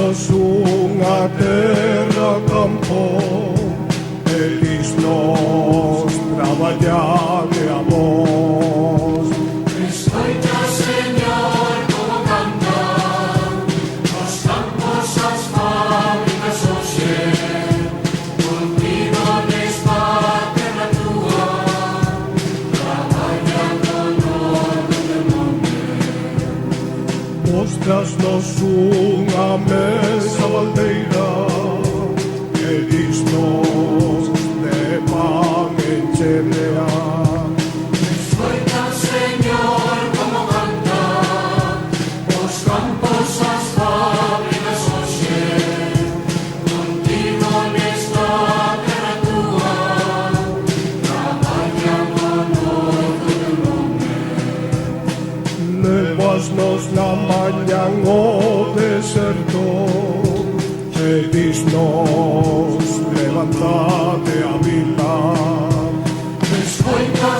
Mostrasnos unha terra campo, e disnos traballade a vos. Escoita, Señor, como cantan os campos, as fábricas, o xer, contigo nesta terra túa, traballando no teu nome. Mostrasnos unha mesa baldeira, e disnos de pan enchedea. Escoita, Señor, como cantan os campos, as fábricas, o xer, contigo nesta terra túa, traballando no teu nome. Levasnos na mañan o deserto, e disnos levantate a vila. Escoita,